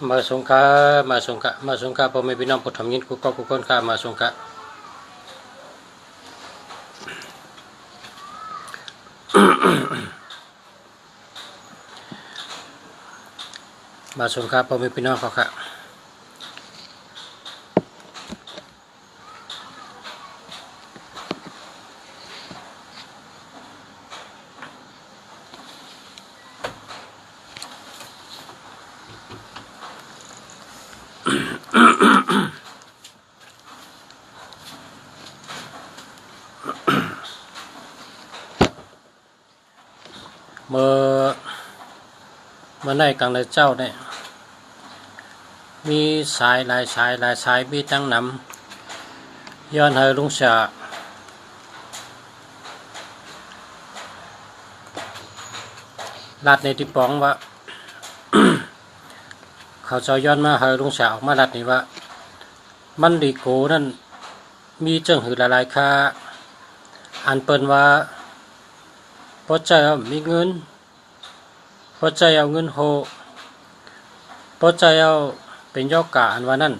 มาสงฆ์มาสงฆ์มาสงฆ์พ่อแม่พี่น้องผู้ทำยินกุกกุกคนข้ามาสงฆ์มาสงฆ์พ่อแม่พี่น้องเขาค่ะเมื่อในกลางในเจ้าเนี่ยมีสายหลายสายมีตั้งนำย้อนเฮลุงเสียลัดในที่ปองว่า เขาเจ้าย้อนมาเฮลุงเสียออกมาลัดนี่ว่ามันดีโกนั่นมีเจิงหือหลายค่าอันเปิ้นว่าพอใจเอามีเงินพอใจเอาเงินโหพอใจเอาเป็นยอกกะอันว่านั่น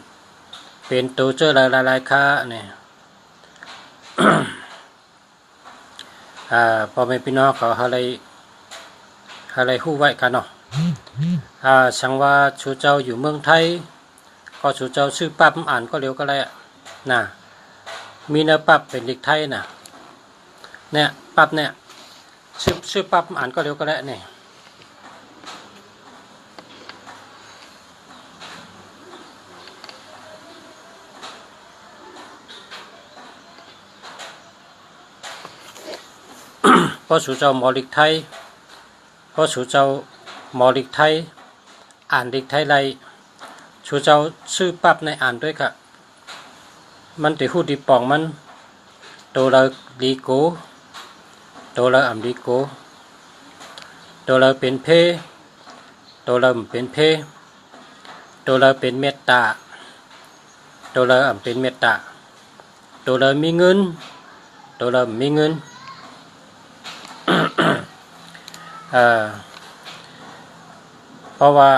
เป็นตัวเจอหลายค่าเนี่ยพอไม่พี่น้องเขาอะไรฮู้ไว้กันเนาะสังว่าชูเจ้าอยู่เมืองไทยก็ชูเจ้าชื่อปั๊บอ่านก็เร็วก็เลยนะมีเนื้อปั๊บเป็นเด็กไทยนะเนี่ยปั๊บเนี่ยชื่อปั๊บอ่านก็เร็วก็ได้เนี่ยพอชูเจ้าหมอเด็กไทยพอชูเจ้าหมอเด็กไทยอ่านเด็กไทยไรชูเจ้าชื่อปั๊บในอ่านด้วยค่ะมันติหูดีปองมันโตเราดีโกโตเราอ่ำดีโกโตเราเป็นเพโตเราเป็นเพโตเราเป็นเมตตาโตเราอ่ำเป็นเมตตาโตเรามีเงินโตเรามีเงิน เพราะว่า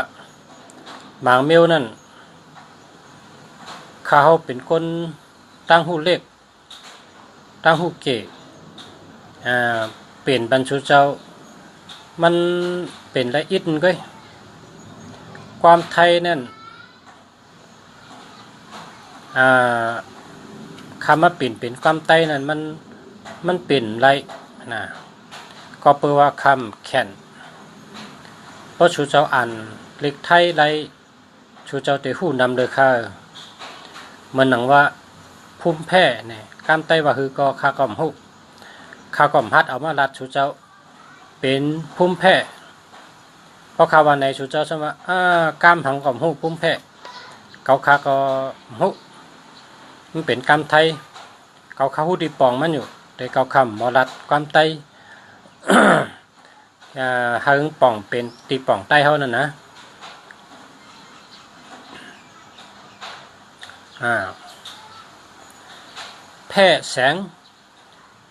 หมางเมลนั่นเขาเป็นคนตั้งหูเล็กตั้งหูเกะเปลี่ยนบรรชุเจ้ามันเป็นละอิดก็ความไทยนั่นคำว่าเปลี่ยนเป็นความไทยนั่นมันเปลี่ยนไรนะก็แปลว่าคำแข็งเพราะชูเจ้าอ่านเล็กไทยไรชูเจ้าเตหูนำเลยค่ะเหมือนหนังว่าพุ่มแพ่เนี่ยกามไตว่าคือก็คากล่อมหุคากล่อมฮัดเอามาลัดชูเจ้าเป็นพุ่มแพ่เพราะคาวันในชูเจ้าใช่ไหมกามหังกล่อมหุพุ่มแพ่เขาคาก็หุมันเป็นกามไทยเขาคาหุดีปองมันอยู่แต่เขาคำมอลัดกามไตหึงป่องเป็นตีป่องใต้เขานั่นนะแพร่แสง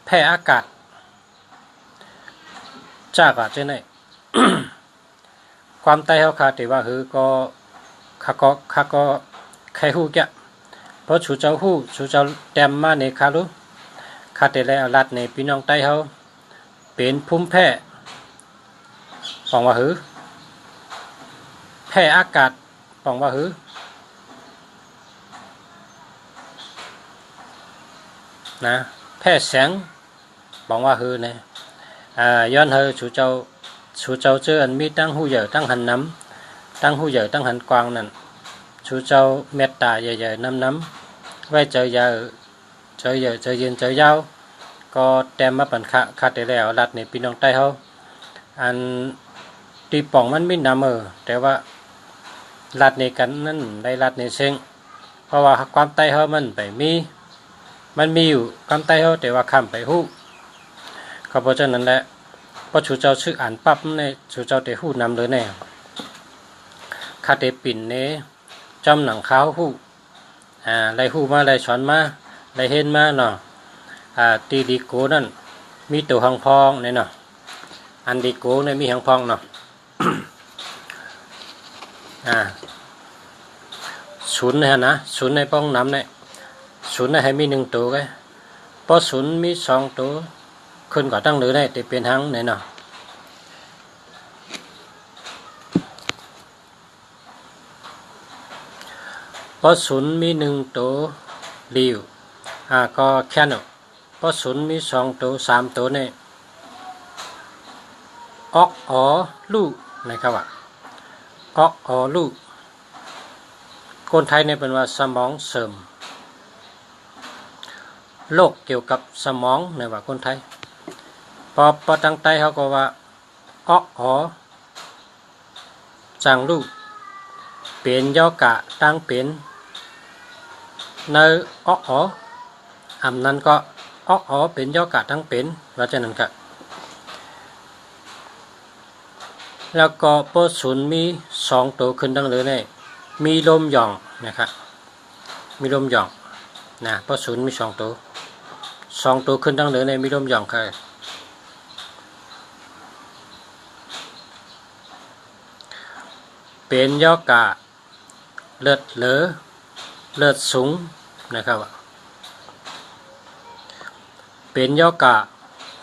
แพร่อากาศจากอาจจะไหน ความใต้เขาคาแต่ว่าคือก็ข้าก็ใครหูแกเพราะชูเจ้าหูชูเจ้าแต้มมาในคารุคาแต่แล้วรัดในพี่น้องใต้เขาเป็นภูมิแพ้ปองว่าหือแพ้อากาศปองว่าหือนะแพ้แสงปองว่าหือเนี่ยย้อนเฮอชูเจ้าเจออันมีตั้งหูใหญ่ตั้งหันน้ำตั้งหูใหญ่ตั้งหันกวางนั่นชูเจ้าเมตตาใหญ่ๆน้ำไว้เจอยาเจอเยอะเจอเย็นเจอยาวก็แต้มมาปันคาแต่แล้วรัดในพี่น้องใต้เขาอันตีป่องมันไม่นำแต่ว่ารัดในกันนั่นได้รัดในเชิงเพราะว่าความใต้เขามันไปมันมีอยู่ความใต้เขาแต่ว่าคำไปหู้ก็เพราะฉะนั้นแหละพอชูเจ้าชื่ออ่านปั๊บในชูเจ้าเตหู้นำเลยแน่คาเตปิ่นเนจำหนังขาวหู้ไรหู้มาไรช้อนมาไรเห็นมาเนาะตีดีโกนั่นมีตัวหังพองเนี่ยเนาะอันดีโกเนี่ยมีหังพองเนาะ ศูนย์นะศูนย์ในป้องน้ำเนี่ยศูนย์ในให้มี1ตัวcáiพอศูนย์มี2ตัวขึ้นก็ตั้งหรือได้แต่เป็นทั้งไหนเนาะพอศูนย์มี1ตัวริวก็แค่นั้นพอศูนย์มี2ตัว3ตัวเนี่ยออกอ๋อลูกนะครับว่าออกอ๋อลูกคนไทยเนี่ยเป็นว่าสมองเสริมโรคเกี่ยวกับสมองเนี่ยว่าคนไทยพอตั้งใจเขาก็ว่าออกอ๋อจังลูกเป็นย่อกะตั้งเป็นในออกอ๋อนั้นก็ออกอ๋อเป็นย่อกะตั้งเป็นว่าจะนั่นก็แล้วก็พอศูนย์มี2ตัวขึ้นตั้งเลยเนี่ยมีลมหย่องนะครับมีลมหย่องนะพอศูนย์มี2ตัวขึ้นตั้งเลยเนี่ยมีลมหย่องค่ะเป็นย่อกะเลือดเหลือเลือดสูงนะครับเป็นย่อกะ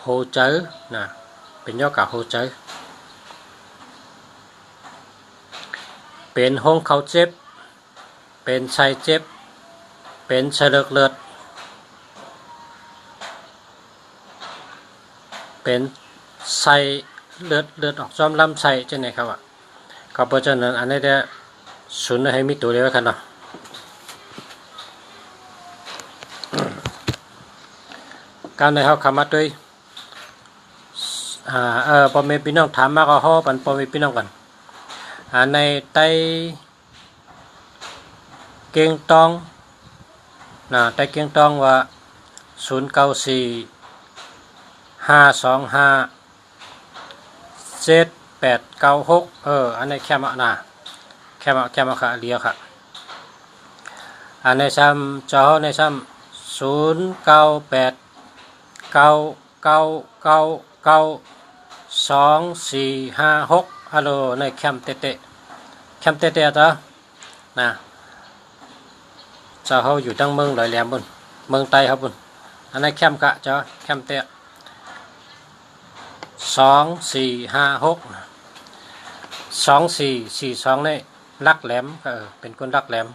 โหเจอนะเป็นย่อกะโหเจอเป็นห้องเขาเจ็บเป็นไส้เจ็บเป็นเฉลือกเลือดเป็นไส้เลือดออกจอมลำไส้ใช่ไหมครับก็เพราะฉะนั้นอันนี้ได้ศูนย์ให้มีตัวเดียวกันเนาะการในเขาคำมาด้วยพอมีพี่น้องถามมาก็ห่อปันพอมีพี่น้องกันในไตเกียงตองไตเกียงตองว่า0945257896อันนี้แค่มาแค่มาค่ะเลียวค่ะอันนี้ซ้ำจอในซ้ำ0989999246ฮัลโหลในแคมเตะต่อนะเจ้าเขาอยู่ตั้งเมืองลอยแหลมบนเมืองไต้ครับบนอันนี้แคมกะเจ้าแคมเตะ24462442นี่รักแหลมเป็นคนรักแหลม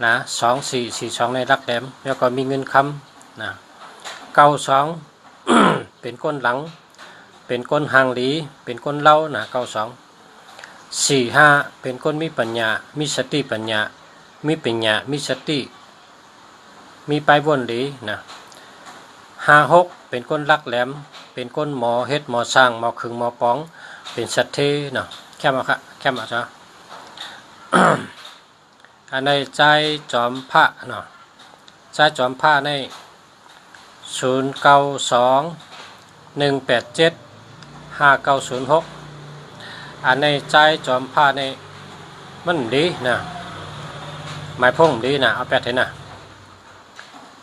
นะ2442ในรักแหลมแล้วก็มีเงินคำนะ92 เป็นคนหลังเป็นคนหางหลีเป็นคนเล่านะ9245เป็นคนมีปัญญามีสติปัญญามีปัญญามีสติมีไปวนหลีนะ56เป็นคนรักแหลมเป็นคนหมอเฮ็ดหมอสร้างหมอขึงหมอป้องเป็นสัตเทเนาะแค่มาค่ะแค่มาจ้ะ อันในใจจอมพระเนาะใจจอมพระใน0921875906อันในใจจอมพระในมันดีนะหมายพุ่งดีนะเอาแปดเถอะนะ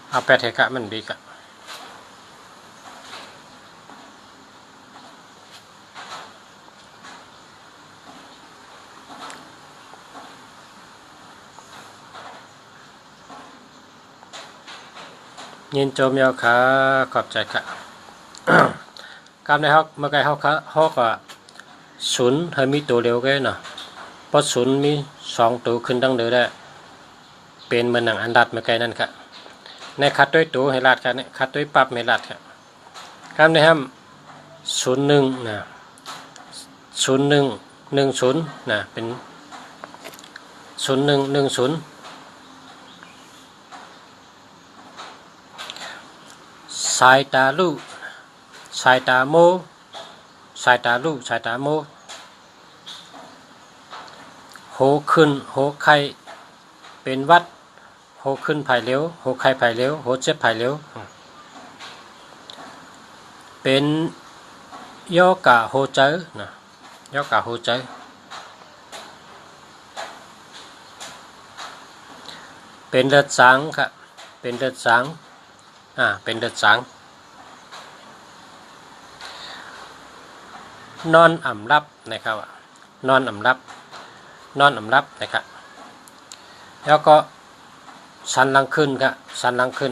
เอาแปดเถอะกะมันดีกะยินโจมยาวขาขอบใจค่ะ การในฮอกเมื่อไงฮอกก็ศูนย์ให้มีตัวเร็วแค่เนาะเพราะศูนย์มี2ตัวขึ้นตั้งเดือได้เป็นเหมือนหนังอันดัดเมื่อไงนั่นค่ะในคัดด้วยตัวให้ลัดค่ะเนี่ยคัดด้วยปรับให้ลัดค่ะการในห้าม01นะ0110นะเป็น0110สายตาลูสายตาโมสายตาลูสายตาโมโหขึ้นโหไข้เป็นวัดโหขึ้นภายเร็วโหไข้ภายเร็วโหเจ็บภายเร็วเป็นย่อกะโหเจอนะย่อกะโหเจอเป็นเลือดสางครับเป็นเลือดสางเป็นเลือดสางนอนอ่ำรับนะครับนอนอ่ำรับนะครับ แล้วก็สันหลังขึ้นครับสันหลังขึ้น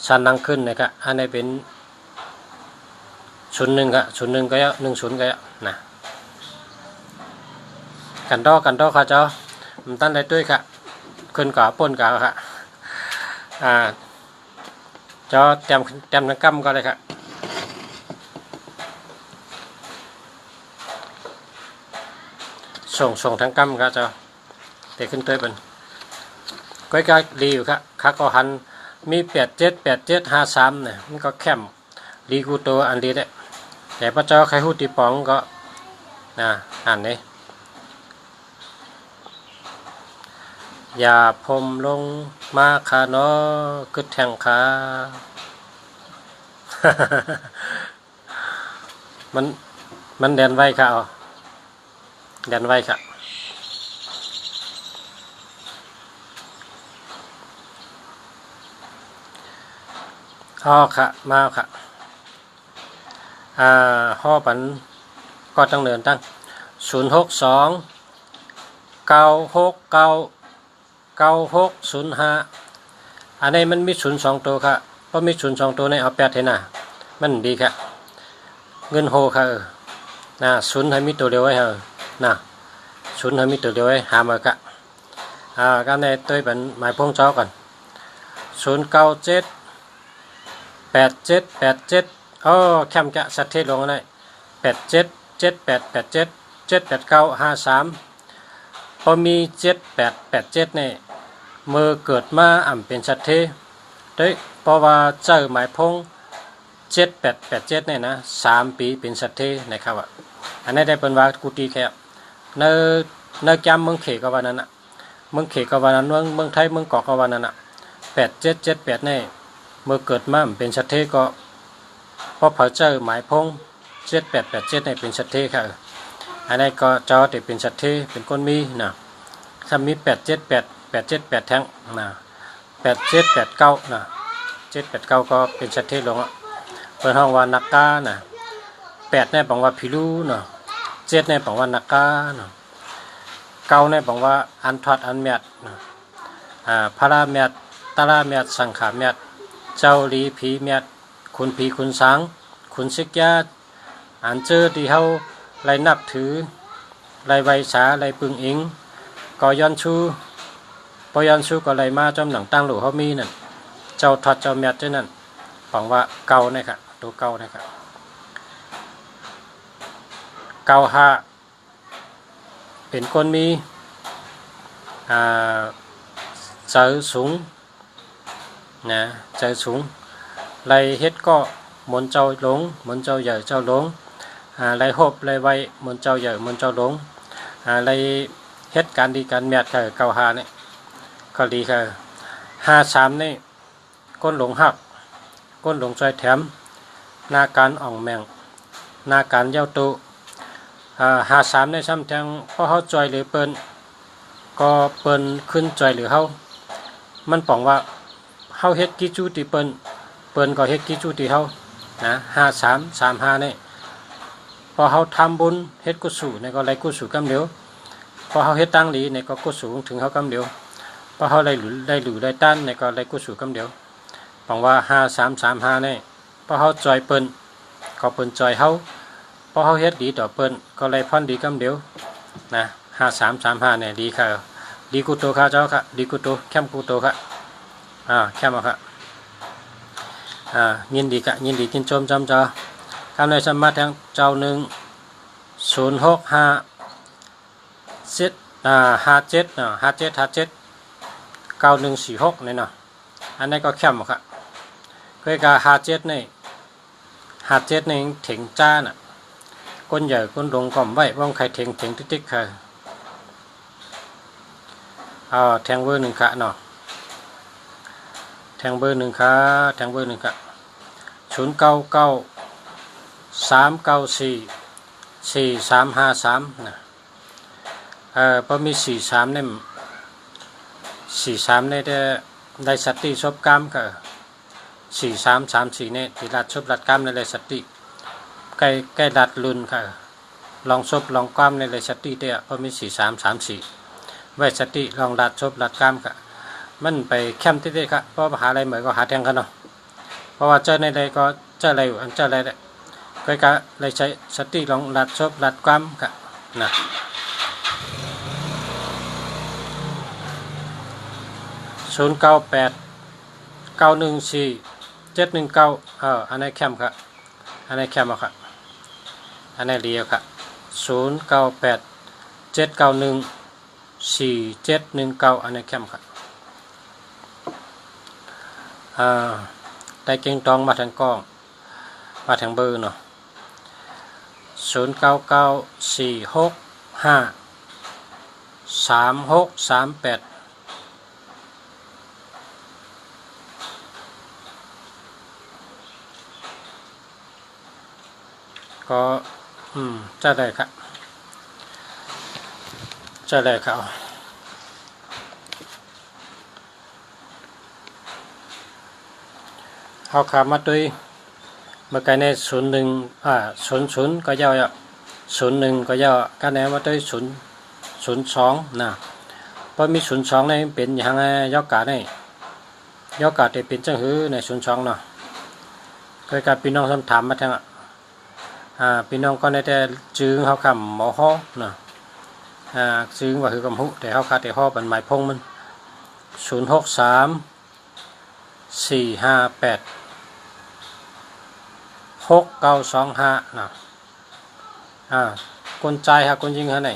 สันหลังขึ้นนะครับอันนี้เป็น01ครับ01ก็10ก็นะกันดอค่ะเจ้ามันตั้งได้ด้วยค่ะขึ้นก่อป่นก่อค่ะเจ้าเตรียมทั้งกำก็เลยค่ะส่งทั้งกำครับเจ้าเตะขึ้นตัวเป็นก้อยก็ดีอยู่ครับขาก็หันมี875753เนี่ยมันก็แคมดีกูตัวอันดีได้แต่พระเจ้าใครหูตีปองก็อ่านนี้อย่าพมลงมาขาเนาะกึดแทงขา มันแดนไว้ค่ะแดนไว้ค่ะค่ะมาค่ะห่อปันก็ตั้งเนินตั้ง062 969 9605อันนี้มันมี02ตัวค่ะเพราะมี02ตัวในเอา8ให้หน้ามันดีค่ะเงินโฮค่ะ0ให้มีตัวเดียวไว้นะ0ให้มีตัวเดียวไว้หามาค่ะก็ในตัวเป็นหมายพงเจ้ากัน0978787แคมจะสัตเทลงได้877877789753พอมี7887เนี่ยเมื่อเกิดมาเป็นสัตเทด้วยเพราะว่าเจ้าหมายพง7887เนี่ยนะ3ปีเป็นสัตเทนะครับอันนี้ได้เป็นว่ากุฏิแค่ในจำเมืองเขก็ว่านั้นเมืองเขก็ว่านั้นเมืองไทยเมืองเกาะก็ว่านั้น8778เนี่ยเมื่อเกิดมาเป็นสัตเทก็เพราะพระเจ้าหมายพง7887เนี่ยเป็นสัตเทค่ะอันนี้ก็เจ้าแต่เป็นสัตเทเป็นคนมีนะถ้ามี878แท้งนะ8789นะ789ก็เป็นสัตเทลงเปิดห้องว่านักกานะ8เนี่ยบอกว่าพิรูเนาะ7เนี่ยบอกว่านักกาเนาะ9เนี่ยบอกว่าอันทอดอันเมียดพระราเมียดตาราเมียดสังขาเมียดเจ้าลีผีเมียดคุณผีคุณสังคุณศิกยาอันเจอที่เขาไล่นับถือไล่ไวสาไล่ปึงอิงก็ย้อนชูพอย้อนชูก็ไล่มาจอมหนังตั้งหลูเขามีนั่นเจ้าทอดเจ้าเมียดเจ้านั่นบอกว่าเก่าเนี่ยค่ะตัวเก่าเนี่ยค่ะ95เป็นคนมีเจอสูงนะเจอสูงไล่เฮ็ดก็หมุนเจ้าหลงหมุนเจ้าใหญ่เจ้าหลงไล่หบไล่ไว้หมุนเจ้าใหญ่หมุนเจ้าหลงไล่เฮ็ดการดีการแมทค่ะ95เนี่ยก็ดีค่ะ53นี่ก้นหลงหักก้นหลงใจแถมหน้าการอ่องแมงหน้าการเย้าตุ53ในซ้ำแทงเพราะเขาจอยหรือเปิ้นก็เปิ้นขึ้นจอยหรือเขามันป๋องว่าเขาเฮ็ดกิจูติเปิ้นก็เฮ็ดกิจูติเขานะ5335นี่พอเขาทำบุญเฮ็ดกุศลในก็ไล่กุศลกำเดียวพอเขาเฮ็ดตั้งหลีในก็กุศลถึงเขากำเดียวพอเขาไล่หรือไล่ต้านในก็ไล่กุศลกำเดียวบอกว่า5335นี่พอเขาจอยเปิ้นก็เปิ้นจอยเขาพอเขาเฮ็ดดีต่อเปิ้นก็ไล่พรดีกำเดียวนะ5335เนี่ยดีค่ะดีกุโตค่ะเจ้าค่ะดีกุโตแคมกุโตค่ะแคมค่ะยินดีค่ะยินดีกินชมจำเจ้าคำในสมัติทั้งเจ้า1 065 57 9146นี่เนาะอันนี้ก็แคมค่ะเคยกับ57นี่57นี่ถึงจ้าน่ะก้นใหญ่ก้นลงก่อมไว้ว่องใครถึงติ๊กค่ะแทงเบอร์1ค่ะเนาะแทงเบอร์1ค่ะแทงเบอร์1ค่ะ099 394 4353นะพอมี43เนี่ย43เนี่ยได้สติชอบกรรมค่ะ4334เนี่ยที่รัดชอบรัดกรรมในเลยสติใกล้รัดลุนค่ะลองชอบลองกรรมในเลยสติเดียพอมี4334 ไว้สติลองรัดชบรัดกล้ามกะมันไปแคมที่ๆครับเพราะหาอะไรเหมือนก็หาแทงกันเนาะเพราะว่าเจอในใดก็เจออะไรอยู่อันเจออะไรได้ก็กะเลยใช้สติลองรัดชบรัดกล้ามกะนะ0989147199อันนี้แคมครับอันนี้แคมครับอันนี้เรียวครับ0987914719อันนี้แคมครับได้เก่งตองมาทางกล้องมาทางเบอร์เนาะ0994653638ก็จะได้ครับจะได้ครับเอาขามาด้วยเมื่อกี้ใน0100ก็ย่อ01ก็ย่อกันแนวมาด้วย002นะพอมี02ในเป็นอย่างไรย่อกาได้ย่อกาได้เป็นจังหือใน02เนาะเคยกับพี่น้องคำถามมาทางพี่น้องก็ในแต่จื้อเขาคำหมอฮ้อนะจื้อว่าคือกำหุแต่เขาคาแต่ฮ้อเป็นหมายพงมัน0634586925นะคนใจครับคนยิงฮะไหน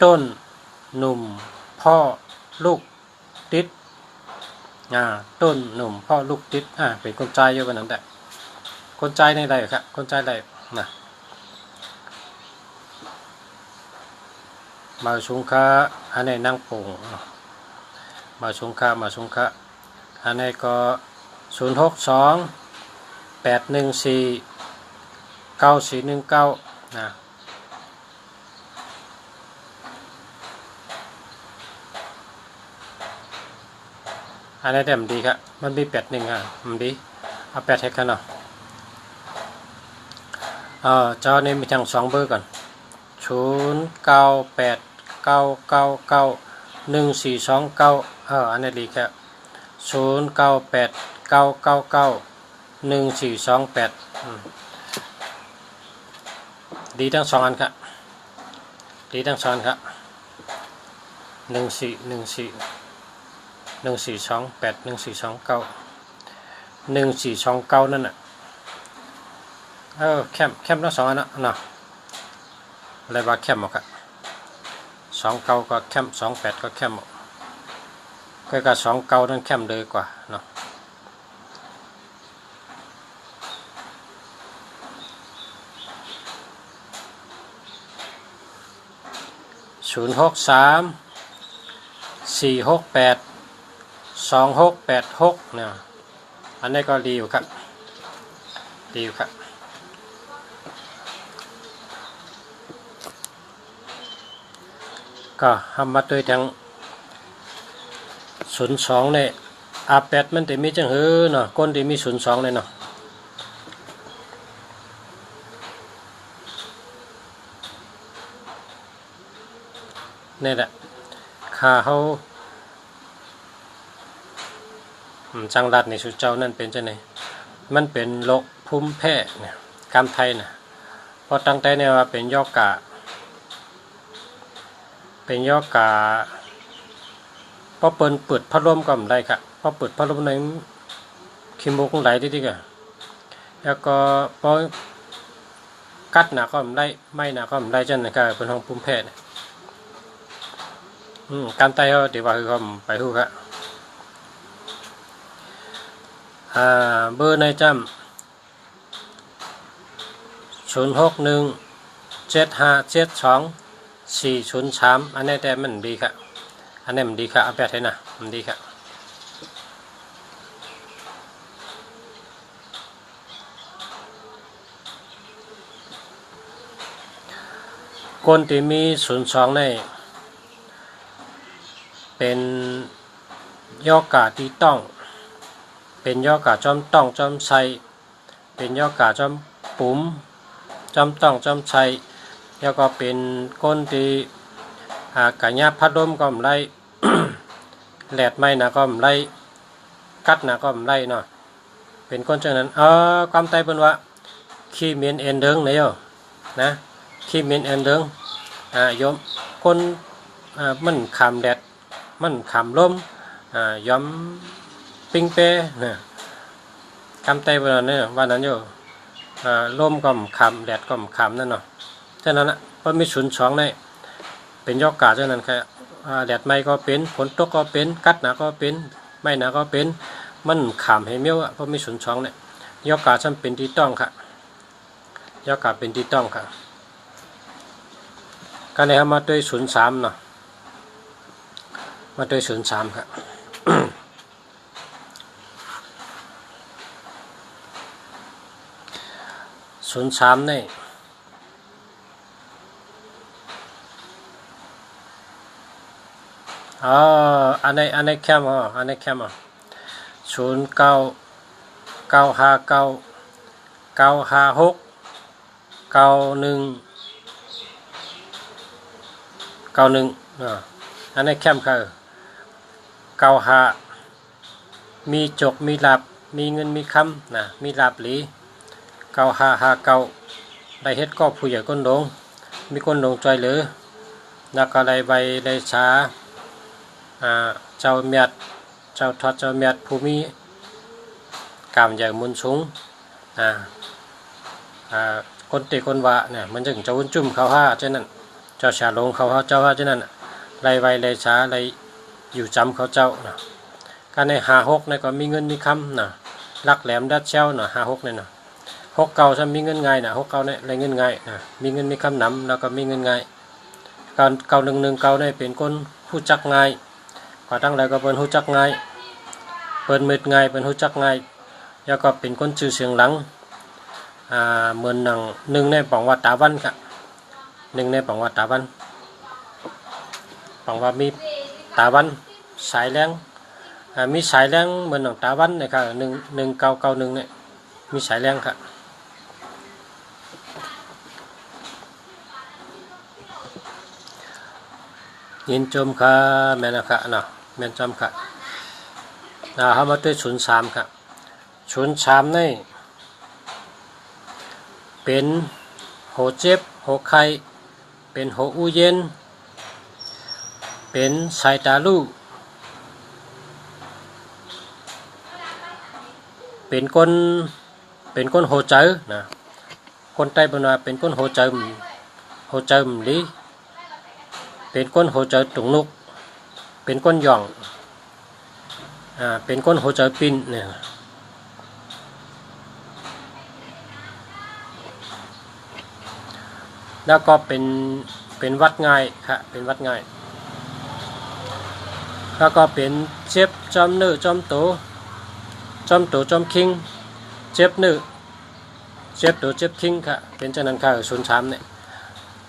ต้นหนุ่มพ่อลูกติดต้นหนุ่มพ่อลูกติดเป็นคนใจเยอะกว่านั้นแต่คนใจในใดครับคนใจใดนะมาชุงค้าอันนี้นั่งโป่งมาชุงค้าอันนี้ก็0628149419นะอันนี้แต่มันดีครับมันมี81มันดีเอา8ให้กันเนาะเจ้านี่มีทั้ง2เบอร์ก่อน0989991429อันนี้ดีครับ0989991428ดีทั้ง2อันครับดีทั้ง2อันครับ142814291429นั่นน่ะแคมทั้ง2อันเนาะอะไรว่าแคมหมดครับ29ก็แคม28ก็แคมหมดก็กับ29นั่นแคมเลยกว่าเนาะ0634682686เนี่ยอันนี้ก็ดีอยู่ครับดีอยู่ครับก็ทำมาโดยทาง02เนี่ย8มันจะมีจังหือเนาะก้นที่มี02เลยเนาะนี่แหละค่าเขาจังรัดในสุเจ้านั่นเป็นจังไงมันเป็นโรคภูมิแพ้เนี่ยกำไทยนะพอตั้งใจเนี่ยว่าเป็นยอกาพอเปิดพัดลมก็ไม่ได้ครับพอเปิดพัดลมในขี้มูกไหลที่ๆกันแล้วก็พอกัดหนาก็ไม่ได้ไม่หนาก็ไม่ได้จังนะครับเป็นห้องภูมิแพ้เนี่ยการไตเขาเดี๋ยวว่าคือเขาไปหูครับเบอร์ในจำ0617572403อันนี้แต่มันดีครับอันนี้มันดีครับเอาแบบให้นะมันดีครับคนที่มี02ในเป็นยอกาที่ต้องเป็นยอกาจอมต้องจอมไซ เป็นยอกาจอมปุ๋มจอมต้องจอมชัยแล้วก็เป็นก้นที่กะยาพัดลมก็ไล่ แหลดไม้นะก็ไล่กัดนะก็ไล่เนาะเป็นก้นจังนั้นความไตเป็นว่าขี้เมียนเอ็นเดิงเนี่ยนะขี้เมียนเอ็นเดิงยมคนมันขามแดดมันขามลมยอมปิ้งเป้นะคำไตเป็นว่าเนี่ยวันนั้นอยู่ลมก็ขามแดดก็ขามนั่นเนาะฉะนั้นนะเพราะมีศูนย์สองในเป็นยอกาฉะนั้นแค่แดดไม่ก็เป็นฝนตกก็เป็นกัดหนาก็เป็นไม่หนาก็เป็นมันขามให้เมี้ยวเพราะมีศูนย์สองเนี่ยยอกาฉันเป็นที่ต้องค่ะยอกาเป็นที่ต้องค่ะการนี้มาด้วยศูนย์สามเนาะมาด้วยศูนย์สามค่ะ ศูนย์สามนี่อันนี้แคมอันนี้แคม09 959 956 91 91อันนี้แคมค่ะ95มีจกมีหลับมีเงินมีคำนะมีหลับหลี9559ได้เฮ็ดก็ผู้ใหญ่ก้นดงมีก้นดงใจหรือนักอะไรใบได้ช้าเจ้าเมียดเจ้าทอดเจ้าเมียดภูมิกามใหญ่มุนสูงคนเตะคนวะเนี่ยมันจึงเจ้าวุ่นจุ่มเขาห้าเช่นนั้นเจ้าชาลงเขาห้าเจ้าห้าเช่นนั้นไรใบไรช้าไรอยู่จำเขาเจ้านะการใน56เนี่ยก็มีเงินมีคำนะลักแหลมดัดเช่านะ56เนี่ยนะ6 เก่าฉันมีเงินง่ายนะ6 เก่าเนี่ยไรเงินง่ายนะมีเงินมีคำนำแล้วก็มีเงินง่ายการ91 เก่าเนี่ยเป็นคนผู้จักง่ายกว่าตั้งแต่ก็เป็นหูจักง่ายเปิดมืดง่ายเป็นหูจักง่ายแล้วก็เป็นคนชื่อเสียงหลังเหมือนหนังหนึ่งในปังวัดตาวันค่ะหนึ่งในปังวัดตาวันปังว่ามีตาวันสายแรงมีสายแรงเหมือนหนังตาวันเนี่ยค่ะ1991เนี่ยมีสายแรงค่ะยินจมค่ะแม่นะคะเนาะแม่นจำค่ะเขามาด้วย03ค่ะ03นี่เป็นโหเจ็บโหไข้เป็นโหอู้เย็นเป็นสายตาลู่เป็นคนโหเจอนะคนใต้บ้านว่าเป็นคนโหเจอดีเป็นคนโหเจอตุงนุกเป็นคนหย่องเป็นคนโหเจอปินเนี่ยแล้วก็เป็นวัดง่ายค่ะเป็นวัดง่ายแล้วก็เป็นเจ็บจอมเนื้อจอมโตจอมคิงเจ็บเนื้อเจ็บโตเจ็บคิงค่ะเป็นเจ้านั้นค่ะ03เนี่ย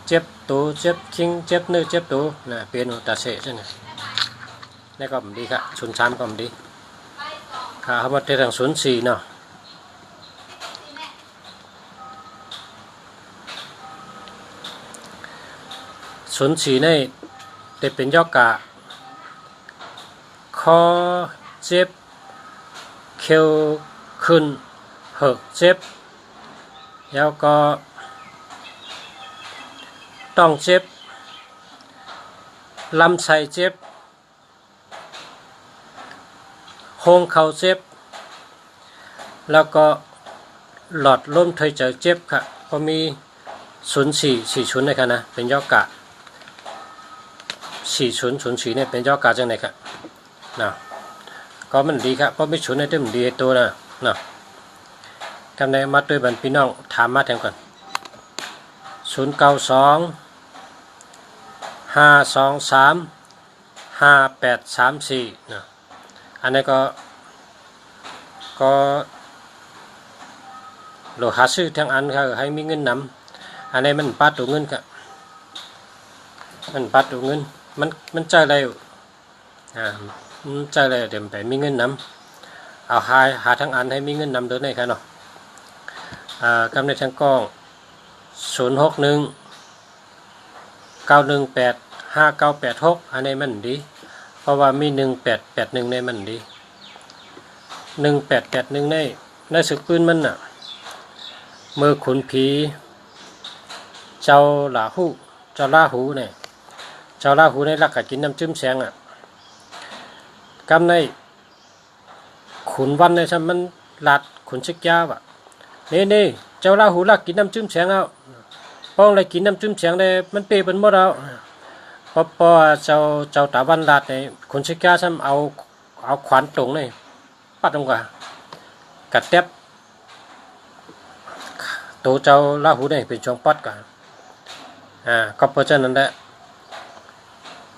เจ็บโตเจ็บคิงเจ็บเนื้อเจ็บโตนะเป็นตาเสใช่ไหมนี่ก็ดีค่ะ03ก็ดีค่ะเขามาเททาง04เนาะ04นี่จะเป็นยอกะคอเจ็บเขียวขึ้นเหิกเจ็บแล้วก็ต้องเจ็บลำไส้เจ็บโค้งเข่าเจ็บแล้วก็หลอดลมถอยเจอเจ็บค่ะก็มี04เลยค่ะนะเป็นยอกะ4004เนี่ยเป็นยอกะจังไหนค่ะนะก็มันดีครับเพราะไม่ฉุนในที่มันดีตัวนะเนาะกำในมาด้วยบันพี่น้องถามมาแทนก่อน092 523 5834นะอันนี้ก็โหลหาซื้อทางอันค่ะให้มีเงินนำอันนี้มันปัดตัวเงินค่ะมันปัดตัวเงินมันใจอะไรใจอะไรเดี๋ยวไปมีเงินนำเอาหาทางอันให้มีเงินนำเดินได้ค่ะเนาะ กำในทางกล้อง061 918 5986อันนี้มันดีเพราะว่ามี1881ในมันดี1881ในสึกปืนมันน่ะเมื่อขุนผีเจ้าลาหูเนี่ยเจ้าลาหูในรักกับกินน้ำจิ้มแสงกำในขุนวันในชั้นมันหลัดขุนชิกยาวนี่เจ้าลาหูรักกินน้ำจิ้มแสงป้องเลยกินน้ำจิ้มแสงเลยมันเปเป็นหมดแล้วพอเจ้าตาวันหลัดเนี่ยขุนชิกยาชั้นเอาขวานตรงเลยปัดลงกว่ากัดเต็บตัวเจ้าลาหูเนี่ยเป็นช่วงปัดกันก็เพราะฉะนั้นแหละ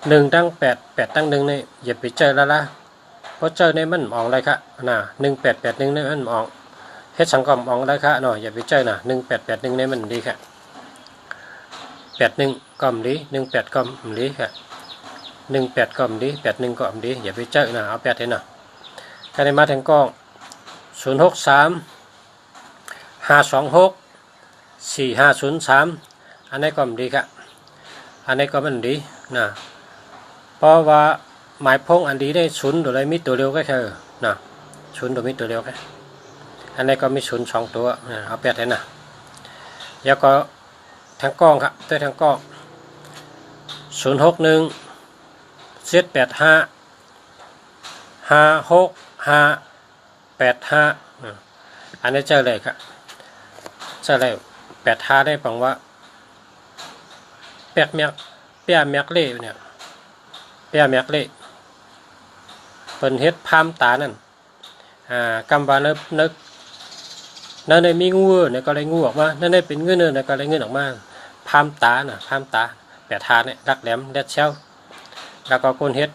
1 ตั้ง 8 ตั้ง 1เนี่ยอย่าไปเจอแล้วละเพราะเจอในมันออกอะไรคะ1881ในมันออกเฮ็ดสังกมออกอะไรคะหน่อยอย่าไปเจอ1881ในมันดีค่ะ81ก็มดี18ก็มดีค่ะ18ก็มดี81ก็มดีอย่าไปเจอเอา8เห็นการได้มาทางกล้อง063 526 4503อันนี้ก็มดีค่ะอันนี้ก็มันดีเพราะว่าหมายพงอันดีได้0ตัวเลยมีตัวเร็วก็คือ0ตัวมีตัวเร็วแค่อันนี้ก็มี0 2ตัวเอา8เห็นแล้วก็ทางกล้องครับด้วยทางกล้อง061 785 565 85อันนี้เจอเลยครับเจอเลย85ได้ปังว่าเปียแม็กเล่เนี่ยเปียแม็กเล่เป็นเฮ็ดพามตานั่นกำว่านึกนั่นได้มีงูเนี่ยก็เลยงูออกมานั่นได้เป็นเงื่อนเนี่ยก็เลยเงื่อนออกมาพามตา85เนี่ยรักแหลมแดดเชลแล้วก็คนเฮ็ด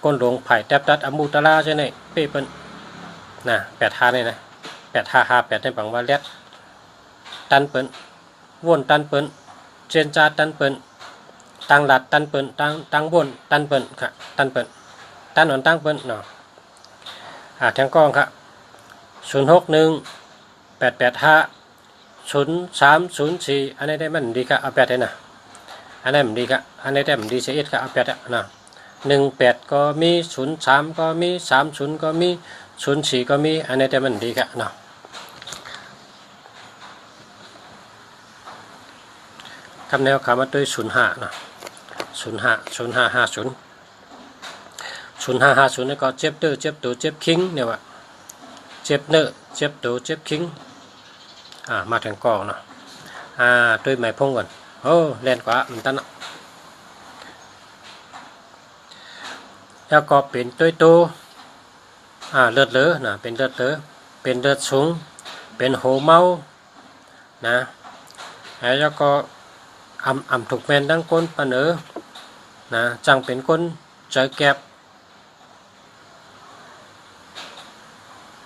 ก้นหลวงไผ่แทบตัดอมูตลาใช่ไหมเป้เปิ้น85เนี่ยนะ8558ได้ปังว่าแดดตันเปิ้นวนตันเปิ้นเจนจาตันเปิ้นตั้งหลัดตันเปิ้นตั้งวนตันเปิ้นค่ะตันเปิ้นตันหนตั้งเปิ้นทางกล้องค่ะ061 885 0304อันนี้ได้มันดีค่ะเอา8เลยอันนี้มันดีค่ะอันนี้ได้มันดีเสียเอ็ดค่ะเอา818ก็มี03ก็มี30ก็มี04ก็มีอันนี้ได้มันดีค่ะคำแนวขามาด้วย0550นี่ก็เจ็บตัวเจ็บคิงเนี่ยว่าเจ็บเนื้อเจ็บตัวเจ็บคิงมาถึงกองด้วยไม้พงก่อนโอ้แรงกว่ามันตั้นแล้วก็เป็นตัวเลือดเหลือเป็นเลือดเหลือเป็นเลือดสูงเป็นโหเมาแล้วก็อ่ำถูกแมนดังก้นปนจังเป็นก้นเจอแก็บ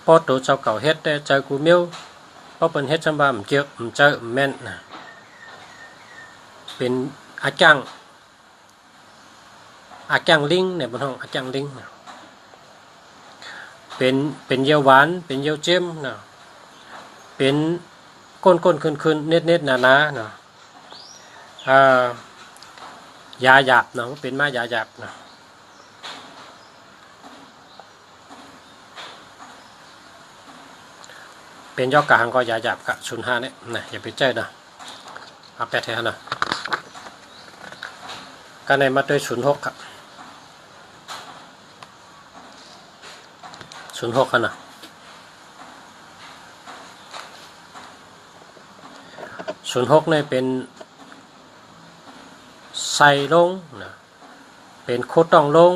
พอตัวเจ้าเก่าเฮ็ดได้เจอกูเมียวเพราะเป็นเฮ็ดจำบามเจียเจอแม่นเป็นอาจังลิงเนี่ยบนห้องอาจังลิงเป็นเยี่ยวหวานเป็นเยี่ยวเจ้มเป็นก้นคืนเน็ดหนาๆยาหยาบเป็นมายาหยาบเป็นยอกกลางก็ยาหยาบกะ05เนี่ยอย่าไปเจอเอา8แทนกันในมาด้วย06ครับ06กัน06เนี่ยเป็นใส่ลงเป็นโคตองลง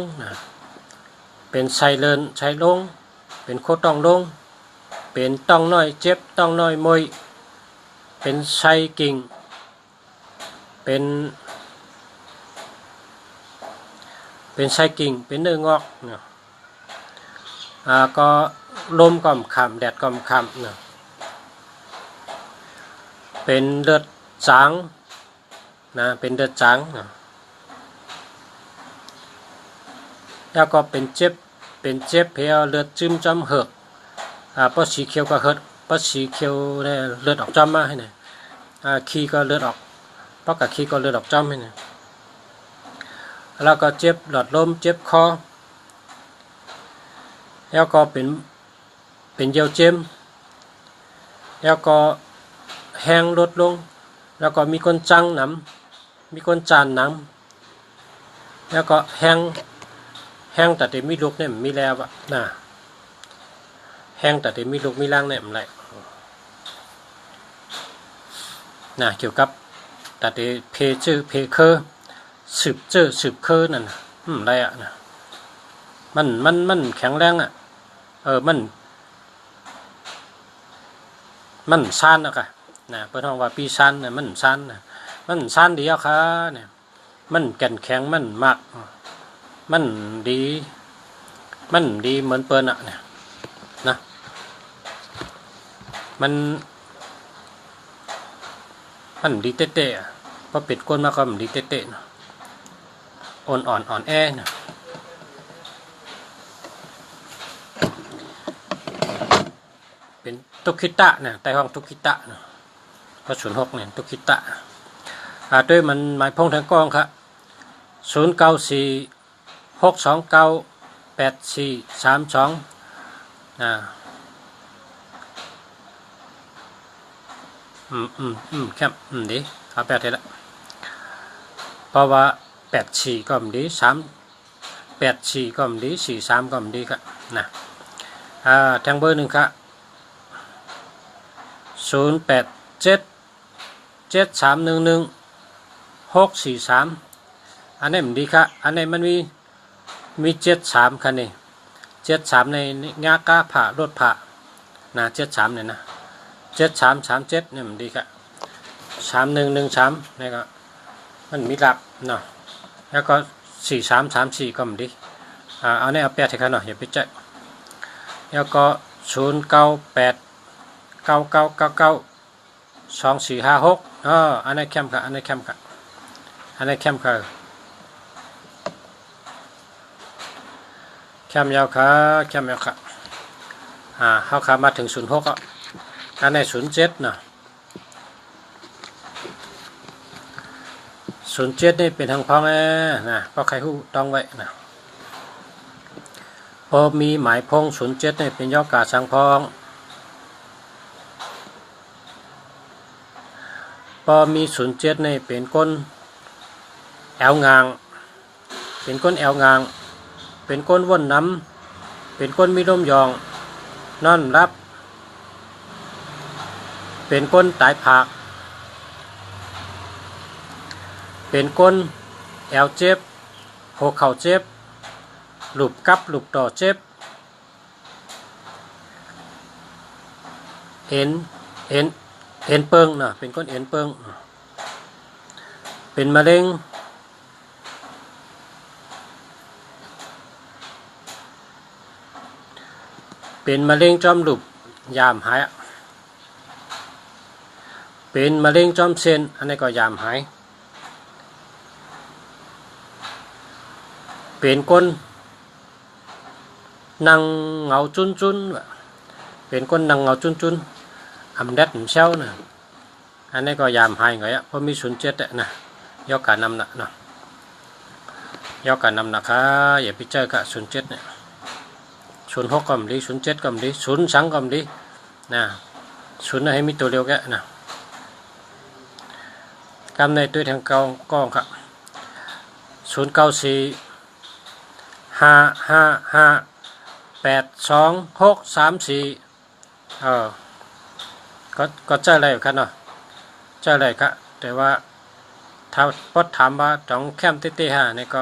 เป็นใส่เลินใส่ลงเป็นโคตองลงเป็นต้องน้อยเจ็บต้องน้อยมวยเป็นไส้กิ่งเป็นไส้กิ่งเป็นเนื้องอกก็ลมก่อมขำแดดก่อมขำเป็นเลือดจางเป็นเลือดจางแล้วก็เป็นเจ็บเพียวเลือดจิ้มจำเหือกปอสีเขียวก็เหือดปอ ราะสีเขียวเนี่ยเลือดออกจอมมาให้เนี่ยขี้ก็เลือดออกเพราะกับขี้ก็เลือดออกจอมให้เนี่ยแล้วก็เจ็บหลอดลมเจ็บคอแล้วก็เป็นเยียวเจมแล้วก็แห้งลดลงแล้วก็มีคนจังหนำมีคนจานหนังแล้วก็แห้งแต่เต็มมีลูกเนี่ยมีแล้วอะน่ะแห้งแต่เต็มมีลูกมีร่างเนี่ยมันไรน่ะเกี่ยวกับแต่เต็มเพชื่อเพเคอสืบเคอนั่นไรอะนะมันแข็งแรงอะมันซ่านอะค่ะนะเปิดห้องว่าปีซ่านนะมันซ่านดีอะค่ะเนี่ยมันแก่นแข็งมันมากมันดีเหมือนเปิ้นอะเนี่ยนะมันดีเตะอะพอปิดก้นมาก็มันดีเตะนะอ่อนแอนะเป็นตุกิตะเนี่ยใต้ห้องตุกิตะนะก็06เนี่ยตุกิตะด้วยมันหมายพงทางกองครับ0946298432ครับดีเอาแปดเท่าละเพราะว่า84ก็มันดี84ก็มันดี43ก็มันดีครับนะทางเบอร์1ครับ0877311643อันนี้มันดีครับอันนี้มันมี73คันนี่73ในงากาผ่ารถผ่านะ73เนี่ยนะ7337เนี่ยมันดีครับ3113นี่ก็มันมีหลับเนาะแล้วก็4334ก็มันดีเอาเนี่ยเอาแปดให้เขาหน่อยอย่าไปใจแล้วก็0989992456อันนี้เข้มค่ะอันนี้เข้มค่ะเข้มยาวค่ะเข้าขามาถึง06อ่ะอันนี้07นะ07นี่เป็นทางพ้องนะเพราะใครหู้ต้องไว้นะพอมีหมายพง07นี่เป็นย่อกาสังพองพอมี07นี่เป็นก้นแอวงางเป็นก้นแอวงางเป็นก้นว่นน้ำเป็นก้นมีลมยองนอนรับเป็นก้นตายผากเป็นก้นแอวเจ็บหัวเข่าเจ็บหลุบกับหลุบต่อเจ็บเอ็นเปิงนะเป็นก้นเอ็นเปิงเป็นมะเร็งจอมหลุบยามหายเป็นมะเร็งจอมเส้นอันนี้ก็ยามหายเป็นก้นนั่งเงาจุนเป็นก้นนั่งเงาจุนอำแดดเช้านะอันนี้ก็ยามหายไงเพราะมี07นะยกการนำนะยกการนำนะคะอย่าไปเจอกับ07เนี่ย06ก็ไม่ดี07ก็ไม่ดี02ก็ไม่ดีนะ0ให้มีตัวเร็วแกนะกำในตัวทางกองครับ094555823634ก็เจออะไรกันเนาะเจออะไรครับแต่ว่าถ้าพอถามว่าต้องแคมเต้ๆนี่ก็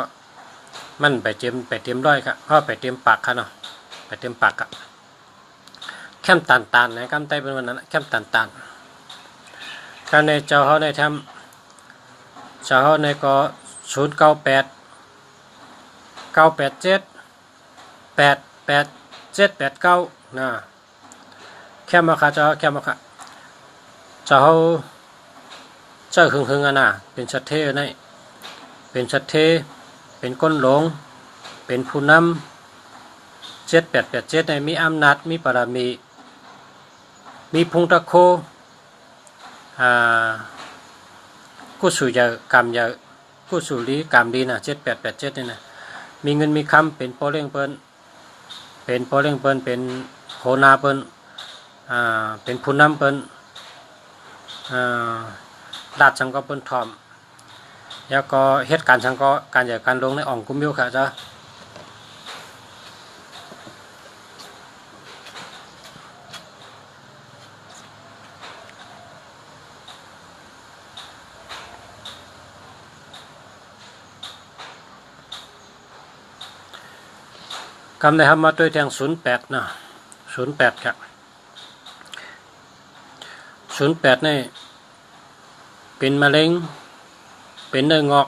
มันไปเตรียมร้อยครับเพราะไปเตรียมปากครับเนาะไปเตรียมปากครับแคมตันนะกำไตเป็นวันนั้นแคมตันการในเจ้าเขาในทำเจ้าเขาในก็098987888789นะแคมมาค่ะเจ้ามาค่ะเจ้าหึงนะเป็นชัดเทนี่เป็นชัดเทเป็นก้นหลงเป็นผู้นำ7887ในมีอำนาจมีบารมี มีพุงตะโคกู้สู่เยอะกำเยอะกู้สู่ลีกำดีนะ7887นี่นะมีเงินมีคำเป็นโปเล่งเปิ้นเป็นโปเล่งเปิ้นเป็นโหนาเปิ้นเป็นผู้นำเปิ้นลาดสังก็เปิ้นทอมแล้วก็เหตุการณ์สังก็การใหญ่การลงในอ่องกุมมิวค่ะจ้ะคำในคำมาด้วยแทง08นะ08ครับ08นี่เป็นมะเร็งเป็นเนื้องอก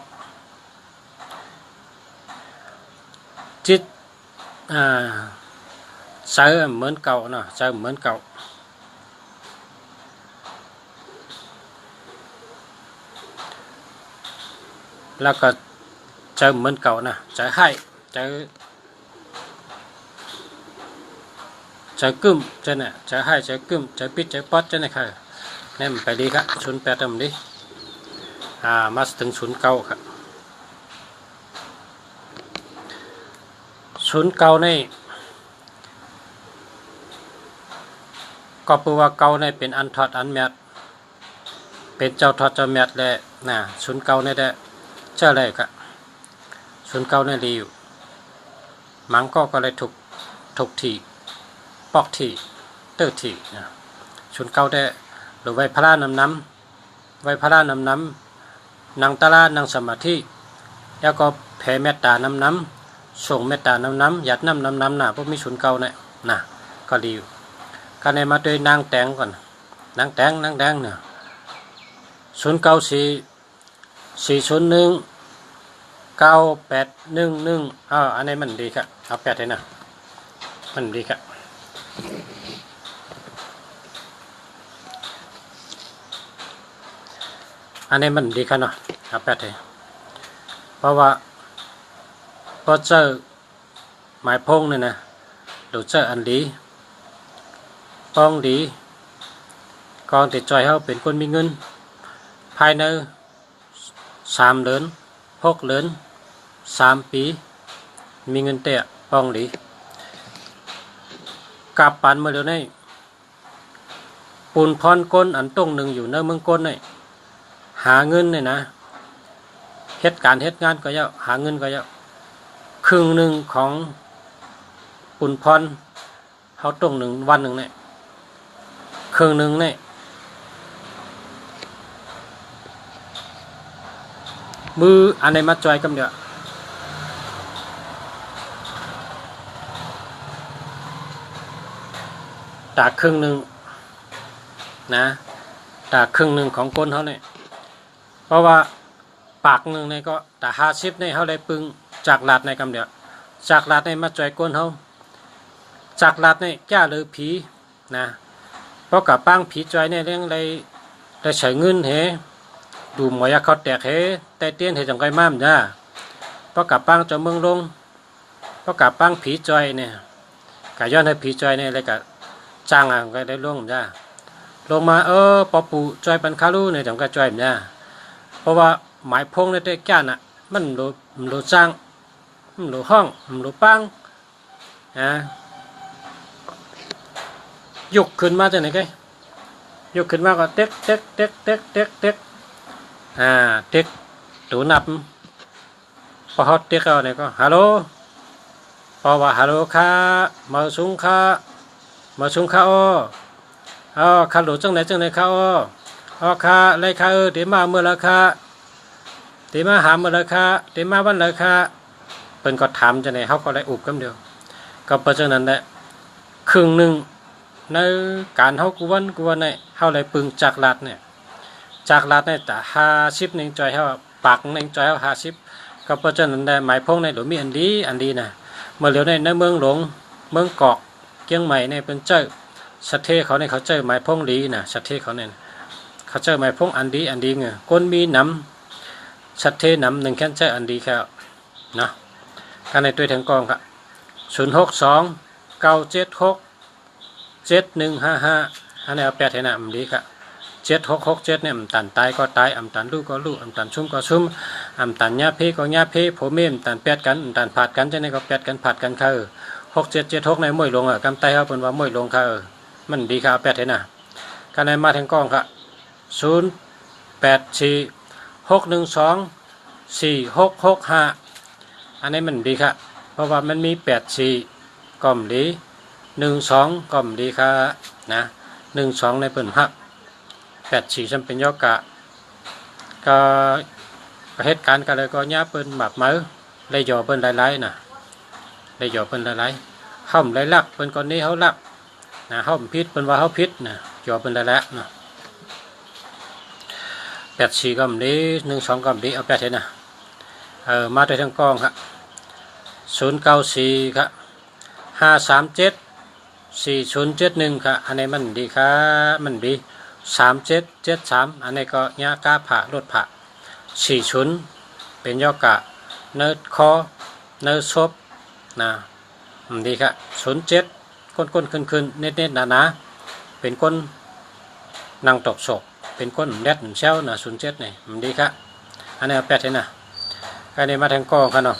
จิตใช้เหมือนเก่านะใช้เหมือนเก่าแล้วก็ใช้เหมือนเก่านะใช้ให้ใช้กึ่มใช่ไหมใช้ให้ใช้กึ่มใช้ปิดใช้ป๊อดใช่ไหมครับนี่มันไปดีครับ08ทำดีมาถึง09ครับ09นี่ก็แปลว่าเก่านี่เป็นอันทอดอันแมทเป็นเจ้าทอดเจ้าแมทแหละนะ09นี่ได้เจ้าอะไรครับ09นี่ดีอยู่มังก็เลยถูกที่ปอกที่เตอร์ที่นะ09ได้หรือไว้พระน้ำไว้พระน้ำนางตะลานางสมาธิแล้วก็แผ่เมตตาน้ำส่งเมตตาน้ำหยัดน้ำน่ะพวกมี09เนี่ยนะก็ดีอยู่กันในมาด้วยนางแตงก่อนนางแตงเนี่ย0944019811อันนี้มันดีครับเอา8ให้นะมันดีครับอันนี้มันดีครับเนาะเอา8ให้เพราะว่าพอเจอหมายพงเนี่ยนะหรือเจออันดีป้องดีกองติดจอยเขาเป็นคนมีเงินภายใน3 เดือน6 เดือน3 ปีมีเงินเตะป้องดีกับปันเมื่อเดี๋ยวนี้ปูนพรก้นอันต้งหนึ่งอยู่ในเมืองก้นนี่หาเงินเนี่ยนะเหตุงานก็เยอะหาเงินก็เยอะครึ่งหนึ่งของปูนพรเขาต้งหนึ่งวันหนึ่งเนี่ยครึ่งหนึ่งเนี่ยมืออันไหนมาจอยกันเดี๋ยวตาครึ่งหนึ่งนะตาครึ่งหนึ่งของก้นเขาเนี่ยเพราะว่าปากหนึ่งเนี่ยก็ตา50เนี่ยเขาได้ปึงจากลาดในกำเดียวจากลาดในมาจอยก้นเขาจากลาดเนี่ยแก้หรือผีนะเพราะกับปังผีจอยเนี่ยเรื่องอะไรได้ใช้เงินเหดูหมอยาเขาแตกเหแต่เตี้ยนเหจังไกม้ามจ้าเพราะกับปังจอเมืองลงเพราะกับปังผีจอยเนี่ยกะย้อนให้ผีจอยเนี่ยอะไรกะจ้างก็ได้ล่วงจ้าลงมาปอปูจอยปันคารูเนี่ยจังก็จอยจ้าเพราะว่าหมายพงในเตะแก่น่ะมันรู้จ้างมันรู้ห้องมันรู้ปังยกขึ้นมาจากไหนกันยกขึ้นมาก็เต็กเต็กตูนับพอเขาเต็กเอาเนี่ยก็ฮัลโหลพอว่าฮัลโหลค่ะมาสูงค่ะค่ะหลุดจังไหนค่ะค่ะไรค่ะเดี๋ยวมาเมื่อละค่ะเดี๋ยวมาหาเมื่อละค่ะเดี๋ยวมาวันละค่ะเป็นก็ถามจังไหนเขาก็ได้อุบกันเดียวก็เพราะฉะนั้นแหละครึ่งหนึ่งในการเขากวนเนี่ยเขาเลยปึงจากลาดเนี่ยแต่50นึงจอยเขาปากนึงจอยเขา50ก็เพราะฉะนั้นได้หมายพงในหลวงมีอันดีนะเมื่อเหลียวในเมืองหลวงเมืองเกาะเชียงใหม่เนี่ยเป็นเจ้าสัตเทเขาเนี่ยเขาเจอหมายพงดีนะสัตเทเขาเนี่ยเขาเจอหมายพงอันดีเงี้ยก้นมีน้ำสัตเทน้ำหนึ่งแค่เจออันดีแค่นะการในตัวแทงกองครับ062 976 7155 อันนี้เอาแปดเห็นนะดีค่ะ7667เนี่ยตันตายก็ตายตันลูกก็ลูกตันชุ่มก็ชุ่มตันญาเพก็ญาเพผมเมมตันแปดกันตันผาดกันจะในก็แปดกันผาดกันค่ะ6776ในมวยลงกำไตเขาเป็นว่ามวยลงค่ะมันดีค่ะแปดเห็นนะกันในมาทางกล้องค่ะ0846124665อันนี้มันดีค่ะเพราะว่ามันมี84ก่อมดี12ก่อมดีค่ะนะ12ในเปิ่นฮัก84จำเป็นยอกะก็เหตุการณ์กันเลยก็ย่าเปิ้นแบบมือเลยหย่อเปิ้นหลายๆนะเลยหย่อเปิ้นหลายๆห้อมหลายลักเปิ้นก่อนนี้เขาลักนะห้อมพิษเปิ้นว่าเขาพิษนะหย่อเปิ้นหลายๆนะ84ก็ดี12ก็ดีเอา8เห็นนะมาด้วยทางกล้องครับ094ครับ5374071ครับอันนี้มันดีครับมันดี3773อันนี้ก็ยากาผ่ารถผ่า40เป็นยอกะเนิร์ดคอเนิร์ดซบนะดีครับ07ก้นขึ้นเน็ตหนาเป็นก้นนั่งตกศกเป็นก้นแดดเซลนะ07นี่มันดีครับอันนี้เอา8เห็นนะอันนี้มาทางกล้องครับเนาะ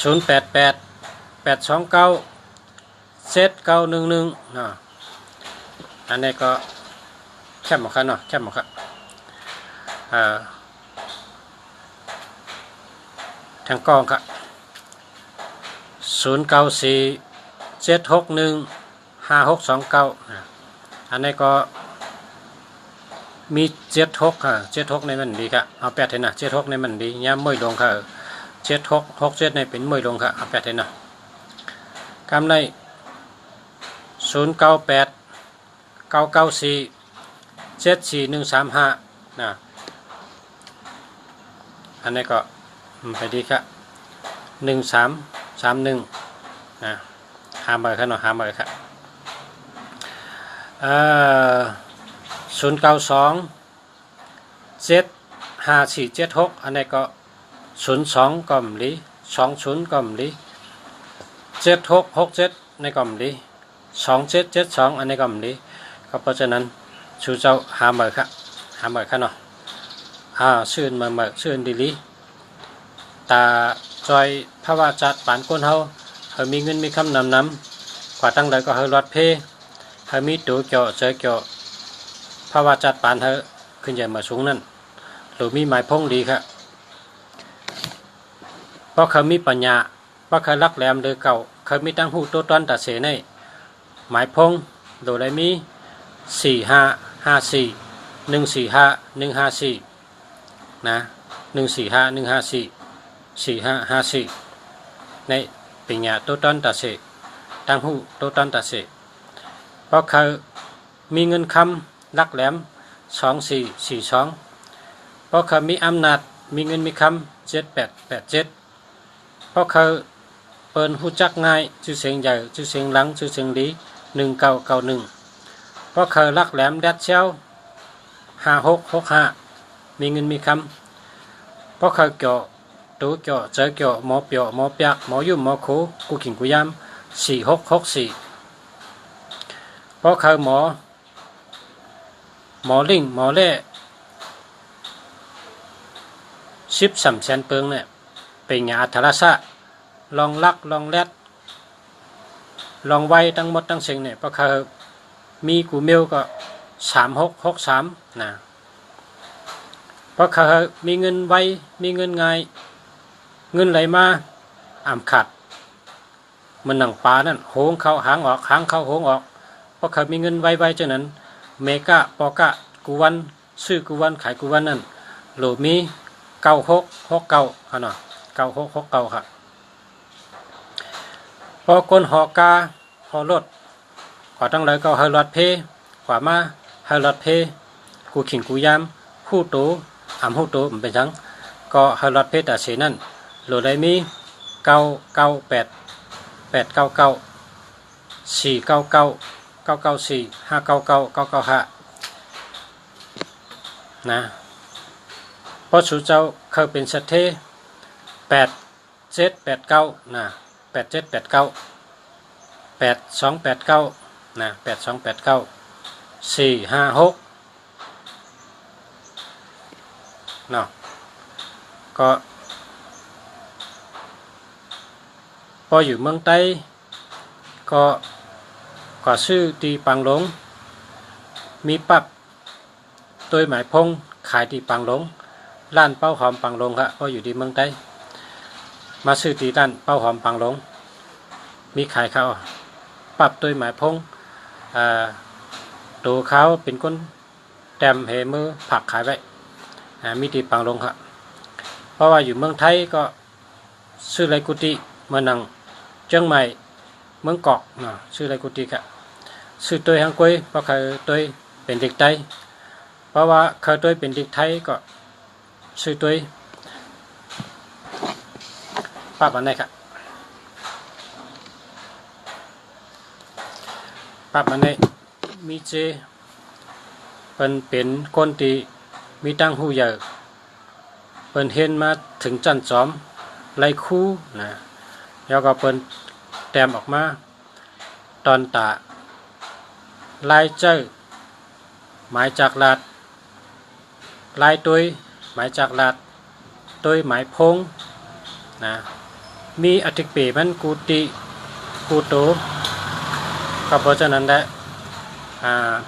0888297911นะอันนี้ก็แคบหมดครับเนาะแคบหมดครับทางกล้องครับ0947615629อันนี้ก็มี76ค่ะ76ในมันดีครับเอา8เห็นนะ76ในมันดีย่ามวยลงค่ะ7667ในเป็นมวยลงค่ะเอา8เห็นนะกำไร098994741135นะอันนี้ก็ไปดีครับ1331นะหาเบอร์ครับเนาะหาเบอร์ครับ092754776อันนี้ก็02ก็มลี20ก็มลี7667ในก็มลี2772อันนี้ก็มลีก็เพราะฉะนั้นชูเจ้าหาเบอร์ครับหาเบอร์ครับเนาะชื่นเมื่อชื่นดีลีตาจอยภาวะจัดปานก้นเฮามีเงินมีคำนำกว่าตั้งใดก็เฮารถเพมีตัวเกี่ยวเจอเกี่ยวภาวะจัดปานเฮขึ้นใหญ่มาสูงนั่นหรือมีหมายพงดีครับเพราะเขามีปัญญาเพราะเขารักแหลมเลยเก่าเขามีตั้งหูตัวตอนตัดเสในหมายพงโดยได้มี4554145154นะ1451544554ในปัญญาตัวตอนตัดเสตั้งหูตัวตอนตัดเสเพราะเขามีเงินคำรักแหลม2442เพราะเขามีอำนาจมีเงินมีคำ7887เพราะเขาเปิดหูจักง่ายชื่อเสียงใหญ่ชื่อเสียงหลังชื่อเสียงดี1991เพราะเขารักแหลมแดดเช้า5665มีเงินมีคำเพราะเขาเกี่ยวตัวเกี่ยวเจอเกี่ยวหมอเปียวหมอเปียกหมอยุ่มหมอคูกูขิงกูยาม4664เพราะเขาหมอลิงหมอเล่13แสนเปิงเนี่ยเป็นยาอัทรสะลองลักลองแรดลองไว้ทั้งหมดทั้งสิ่งเนี่ยเพราะเขามีกูเมลก็3663นะเพราะเขามีเงินไว้มีเงินง่ายเงินไหลมาขาดมันหนังปลานั่นโหงเข้าหางออกหางเข้าโหงออกเพราะเขามีเงินไว้ฉะนั้นเมกะปอกะกูวันซื้อกูวันขายกูวันนั่นโหลมี9669ค่ะเนาะ9669ค่ะพอคนหอกาหอรถกว่าตั้งเลยก็เฮารถเพกว่ามาเฮารถเพกูขิงกูยามหู้โตหู้โตมันเป็นจังก็เฮารถเพแต่เสนั่นโหลได้มี9988994994994599995นะเพราะสุเจ้าเขาเป็นสัตเท8789นะ87898289นะ8289 4 5 6เนาะก็พออยู่เมืองใต้ก็ซื้อตีปังหลงมีปับตัวหมายพงขายตีปังหลงร้านเป้าหอมปังหลงครับพออยู่ที่เมืองใต้มาซื้อตีร้านเป้าหอมปังหลงมีขายข้าวปับตัวหมายพงตัวเขาเป็นคนแต้มเหมือผักขายไว้มีตีปังหลงครับเพราะว่าอยู่เมืองไทยก็ซื้อไรกุฏิเมืองนังเชียงใหม่เมืองเกาะซื้อไรกุฏิครับซื้อตัวฮังกุ้ยเพราะเคยตัวเป็นเด็กไทยเพราะว่าเคยตัวเป็นเด็กไทยก็ซื้อตัวป้าบันไดครับป้าบันไดมีเจเป็นคนที่มีตั้งหูใหญ่เปินเห็นมาถึงจันจอมไล่คู่นะแล้วก็เปินแต้มออกมาตอนตาลายเจ้าหมายจากลาดลายตุยหมายจากลาดตุยหมายพงนะมีอธิเปมันกูติกูโตก็เพราะฉะนั้นแหละ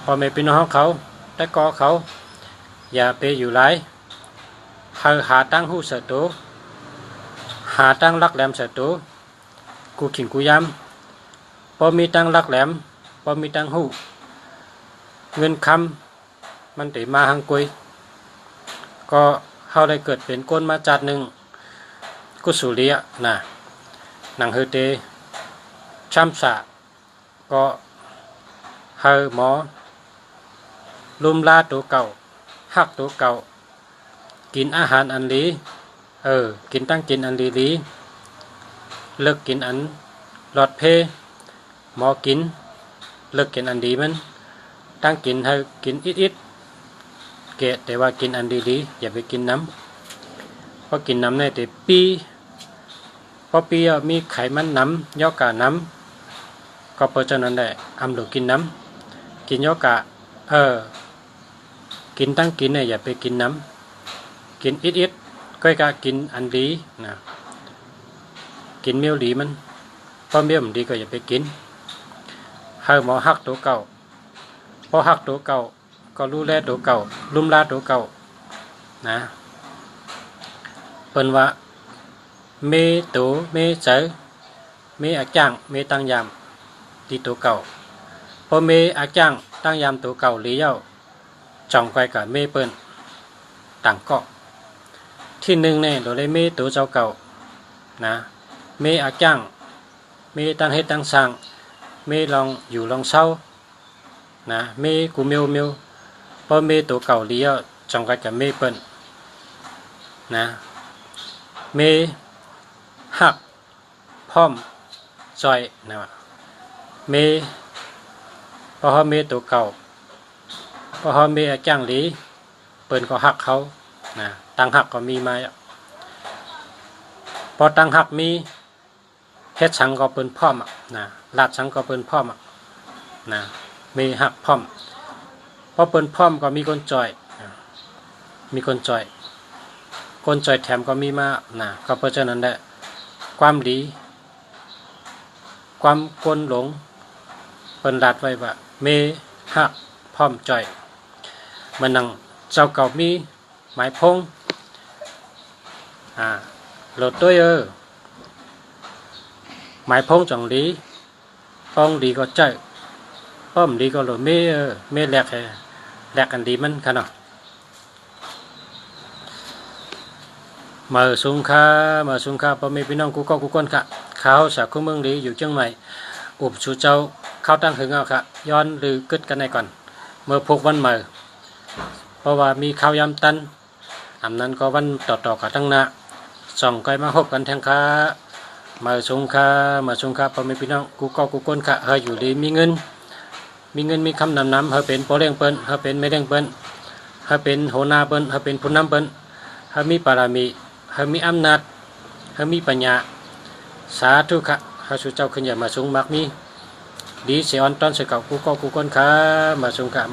พอไม่เป็นน้องเขาแต่ก็เขาอย่าไปอยู่ไรหาตั้งหูเสตูหาตั้งลักแหลมเสตูกูขิงกูย้ำพอมีตั้งลักแหลมพอมีตั้งหูเงินคำมันติมาหังกุยก็เขาได้เกิดเป็นก้นมาจัดหนึ่งกุสุเลียนะหนังเฮเตช้ำสะก็เฮหมอลุมลาตัวเก่าหักตัวเก่ากินอาหารอันลีกินตั้งกินอันลีเลิกกินอันหลอดเพหมอกินเลิกกินอันดีมันตั้งกินให้กินอิดเกะแต่ว่ากินอันดีอย่าไปกินน้ำเพราะกินน้ำในแต่ปีเพราะปีมีไขมันน้ำย่อกะน้ำก็เพราะฉะนั้นแหละอำหลูกินน้ำกินย่อกะกินตั้งกินเนี่ยอย่าไปกินน้ำกินอิดก็กะกินอันดีนะกินเมียวดีมันเพราะเมียวมันดีก็อย่าไปกินให้หมอหักตัวเก่าพอหักตัวเก่าก็รู้แลตัวเก่าลุ่มลาตัวเก่านะเปิ้นว่าเมตัวเมเจอเมอาจ้างเมตั้งยามที่ตัวเก่าพอเมอาจ้างตั้งยามตัวเก่าเลี้ยวจ่องไปกับเมเปิ้นต่างเกาะที่หนึ่งเนี่ยโดยได้เมตัวเจ้าเก่านะเมอาจ้างเมตั้งเฮ็ดตั้งสร้างเมลองอยู่ลองเศร้านะเมกูเมียวพอเมตัวเก่าเลี้ยวจ่องไปกับเมเปิ้นนะเมหักพร้อมจอยนะเมพอเมตัวเก่าพอเมอาจ้างหลีเปิ้นก็หักเขานะตั้งหักก็มีมาพอตั้งหักมีเฮ็ดชังก็เปิ้นพร้อมนะลาดชังก็เปิ้นพร้อมนะมีหักพร้อมพอเปิ้นพร้อมก็มีคนจอยมีคนจอยแถมก็มีมานะก็เพราะฉะนั้นแหละความดีความกลหลงเปิ้นลาดไว้ว่าเมหักพร้อมจอยมันนั่งเจ้าเก่ามีหมายพงโหลดตัวหมายพงจังดีพองดีก็ใจป้อมดีก็โหลดเมแหลกกันดีมันค่ะเนาะมาสุงค่าพ่อแม่พี่น้องกูคนค่ะเขาสาวคู่เมืองดีอยู่เชียงใหม่อุบชูเจ้าเข้าตั้งหึงเอาค่ะย้อนหรือกึดกันในก่อนเมื่อพกวันใหม่เพราะว่ามีข้าวยำตันอันนั้นก็วันต่อกับทั้งหน้าส่องไกลมาพบกันแทงค่ะมาสุงค่าพ่อแม่พี่น้องกูคนค่ะเฮาอยู่ดีมีเงินมีคำนำเฮาเป็นโปเลี้ยงเปิ้นเฮาเป็นไม่เลี้ยงเปิ้นเฮาเป็นโหนาเปิ้นเฮาเป็นผู้นำเปิ้นเฮามีปารามีเฮามีอำนาจเฮามีปัญญาสาธุค่ะเฮาสู่เจ้าขึ้นอย่ามาสูงมักมี đi sẽ on ton sẽ cậu cú co cú con khá mà sung cả